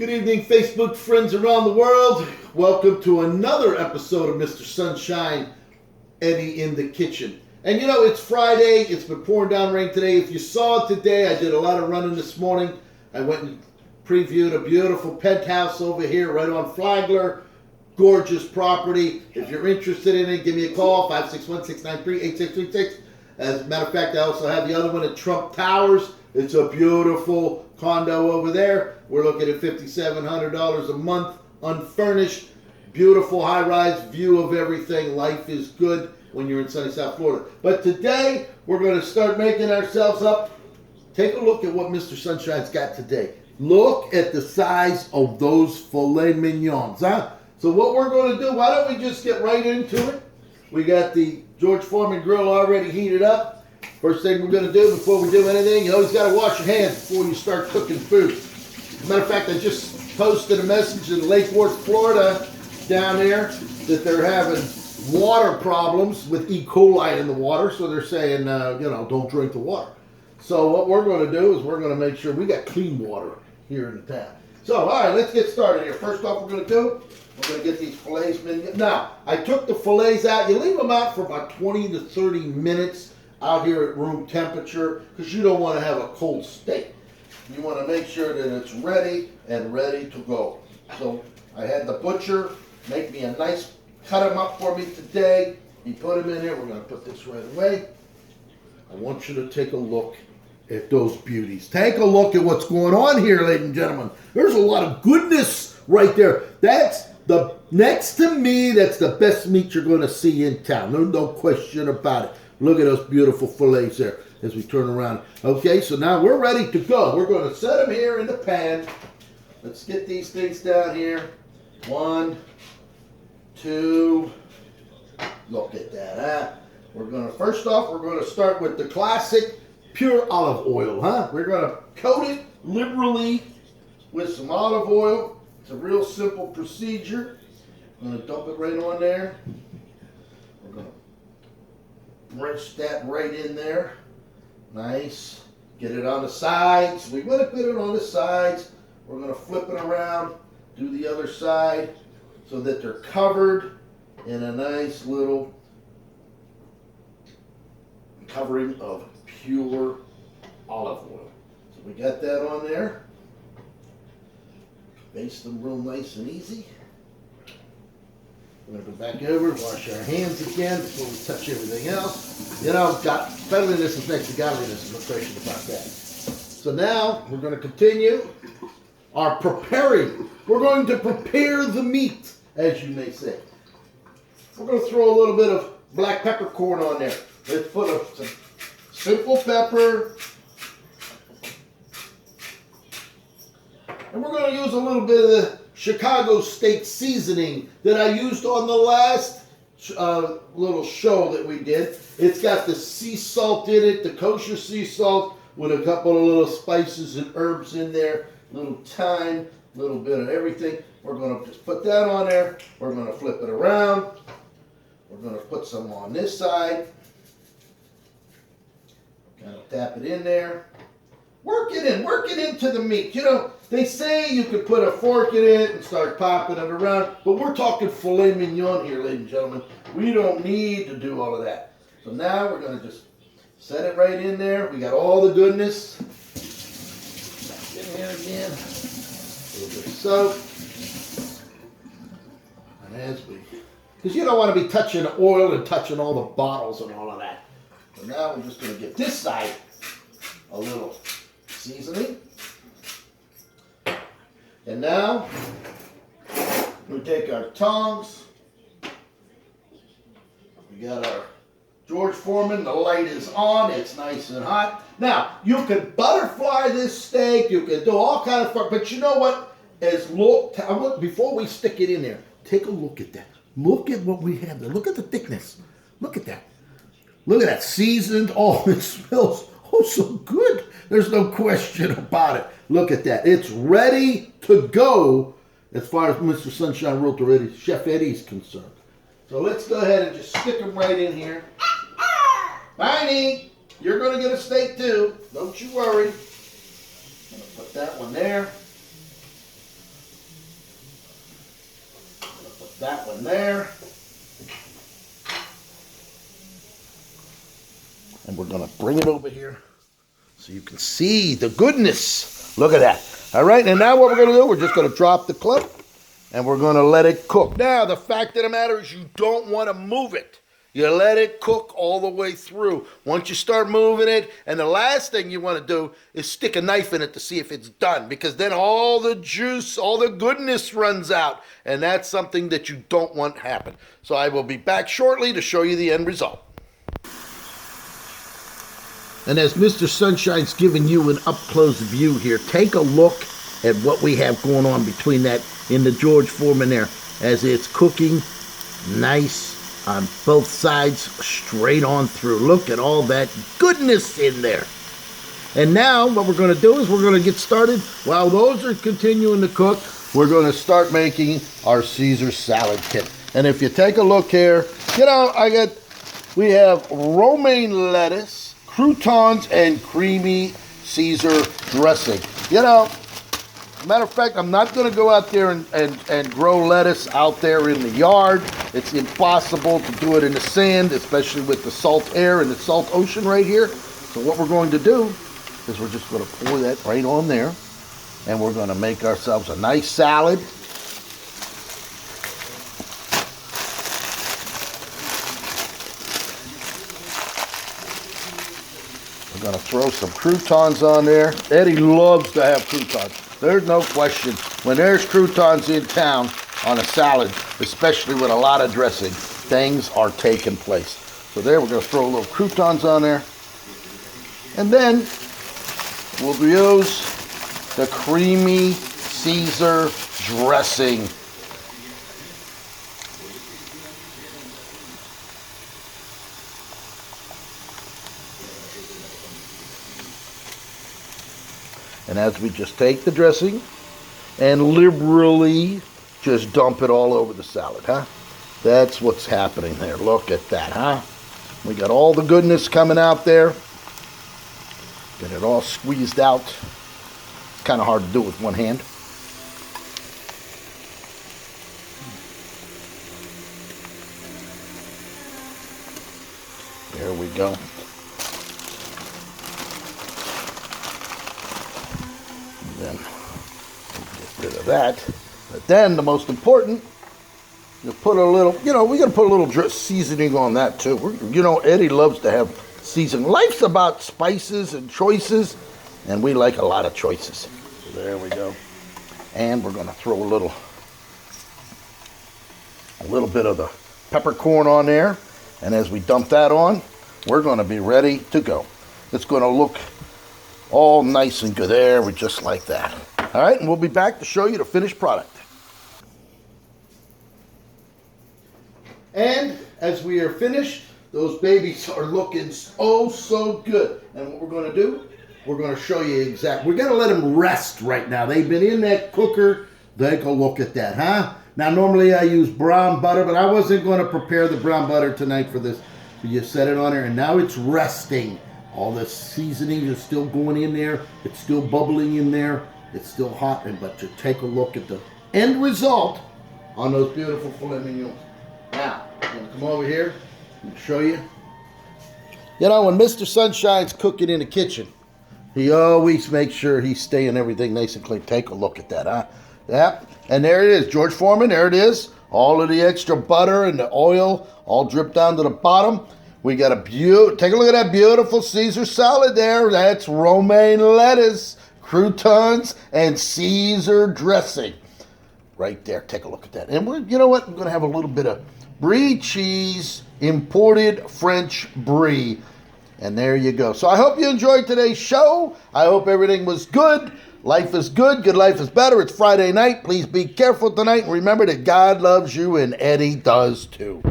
Good evening, Facebook friends around the world. Welcome to another episode of Mr. Sunshine, Eddy in the Kitchen. And you know, it's Friday. It's been pouring down rain today. If you saw it today, I did a lot of running this morning. I went and previewed a beautiful penthouse over here right on Flagler. Gorgeous property. If you're interested in it, give me a call, 561-693-8636. As a matter of fact, I also have the other one at Trump Towers. It's a beautiful condo over there. We're looking at $5,700 a month, unfurnished, beautiful high-rise view of everything. Life is good when you're in sunny South Florida. But today, we're going to start making ourselves up. Take a look at what Mr. Sunshine's got today. Look at the size of those filet mignons, huh? So what we're going to do, why don't we just get right into it? We got the George Forman grill already heated up. First thing we're going to do before we do anything, you always got to wash your hands before you start cooking food. As a matter of fact, I just posted a message in Lake Worth, Florida, down there, that they're having water problems with E. coli in the water. So they're saying, don't drink the water. So what we're going to do is we're going to make sure we got clean water here in the town. So, all right, let's get started here. First off, we're going to do, we're going to get these fillets. Now, I took the fillets out. You leave them out for about 20 to 30 minutes out here at room temperature because you don't want to have a cold steak. You want to make sure that it's ready and ready to go. So I had the butcher make me a nice, cut them up for me today. He put them in here. We're going to put this right away. I want you to take a look at those beauties. Take a look at what's going on here, ladies and gentlemen. There's a lot of goodness right there. That's the, next to me, that's the best meat you're going to see in town. No question about it. Look at those beautiful fillets there as we turn around. Okay, so now we're ready to go. We're going to set them here in the pan. Let's get these things down here. 1, 2. Look at that, huh? We're going to, first off, we're going to start with the classic pure olive oil, huh? We're going to coat it liberally with some olive oil. It's a real simple procedure. I'm going to dump it right on there. We're going to rinse that right in there. Nice. Get it on the sides. We want to put it on the sides. We're going to flip it around, do the other side so that they're covered in a nice little covering of pure olive oil. So we got that on there. Baste them real nice and easy. We're going to go back over, wash our hands again before we touch everything else. You know, cleanliness is next to godliness, no question about that. So now we're going to continue our preparing. We're going to prepare the meat, as you may say. We're going to throw a little bit of black peppercorn on there. Let's put some simple pepper. And we're going to use a little bit of the Chicago steak seasoning that I used on the last little show that we did. It's got the sea salt in it, the kosher sea salt with a couple of little spices and herbs in there, little thyme, a little bit of everything. We're going to just put that on there. We're going to flip it around. We're going to put some on this side. Kind of tap it in there. Work it into the meat. You know, they say you could put a fork in it and start popping it around, but we're talking filet mignon here, ladies and gentlemen. We don't need to do all of that. So now we're going to just set it right in there. We got all the goodness. Back in here again. A little bit of soap. And as we, because you don't want to be touching oil and touching all the bottles and all of that. So now we're just going to get this side a little seasoning. And now we take our tongs. We got our George Foreman. The light is on. It's nice and hot. Now you can butterfly this steak. You can do all kind of fun. But you know what? Before we stick it in there, take a look at that. Look at what we have there. Look at the thickness. Look at that. Look at that. Seasoned. Oh, it smells so good. There's no question about it. Look at that. It's ready to go as far as Mr. Sunshine Realtor Eddy, Chef Eddy is concerned. So let's go ahead and just stick them right in here. Miney, you're going to get a steak too. Don't you worry. I'm going to put that one there. bring it over here so you can see the goodness. Look at that. All right, and now what we're going to do, we're just going to drop the clip, and we're going to let it cook. Now, the fact of the matter is you don't want to move it. You let it cook all the way through. Once you start moving it, and the last thing you want to do is stick a knife in it to see if it's done, because then all the juice, all the goodness runs out, and that's something that you don't want to happen. So I will be back shortly to show you the end result. And as Mr. Sunshine's giving you an up-close view here, take a look at what we have going on between that in the George Foreman there, as it's cooking nice on both sides, straight on through. Look at all that goodness in there. And now what we're going to do is we're going to get started. While those are continuing to cook, we're going to start making our Caesar salad kit. And if you take a look here, you know, we have romaine lettuce, croutons, and creamy Caesar dressing. You know, matter of fact, I'm not going to go out there and grow lettuce out there in the yard. It's impossible to do it in the sand, especially with the salt air and the salt ocean right here. So what we're going to do is we're just going to pour that right on there, and we're going to make ourselves a nice salad. We're going to throw some croutons on there. Eddie loves to have croutons. There's no question. When there's croutons in town on a salad, especially with a lot of dressing, things are taking place. So there, we're going to throw a little croutons on there. And then we'll use the creamy Caesar dressing. And as we just take the dressing and liberally just dump it all over the salad, huh? That's what's happening there. Look at that, huh? We got all the goodness coming out there. Get it all squeezed out. It's kind of hard to do with one hand. There we go. Then get rid of that. But then the most important, you put a little, you know, we're going to put a little seasoning on that too. You know, Eddie loves to have seasoning. Life's about spices and choices, and we like a lot of choices. So there we go. And we're going to throw a little bit of the peppercorn on there. And as we dump that on, we're going to be ready to go. It's going to look all nice and good. There, we're just like that. All right, and we'll be back to show you the finished product. And as we are finished, those babies are looking so good. And what we're going to do, we're going to show you exactly. We're going to let them rest right now. They've been in that cooker. Take a look at that, huh? Now, normally I use brown butter, but I wasn't going to prepare the brown butter tonight for this. So you set it on there, and now it's resting. All the seasoning is still going in there. It's still bubbling in there. It's still hot, but you take a look at the end result on those beautiful filet mignons. Now, I'm going to come over here and show you. You know, when Mr. Sunshine's cooking in the kitchen, he always makes sure he's staying everything nice and clean. Take a look at that, huh? Yep. And there it is, George Foreman, there it is. All of the extra butter and the oil all dripped down to the bottom. We got a take a look at that beautiful Caesar salad there. That's romaine lettuce, croutons, and Caesar dressing. Right there, take a look at that. And you know what? We're going to have a little bit of brie cheese, imported French brie. And there you go. So I hope you enjoyed today's show. I hope everything was good. Life is good. Good life is better. It's Friday night. Please be careful tonight. And remember that God loves you and Eddie does too.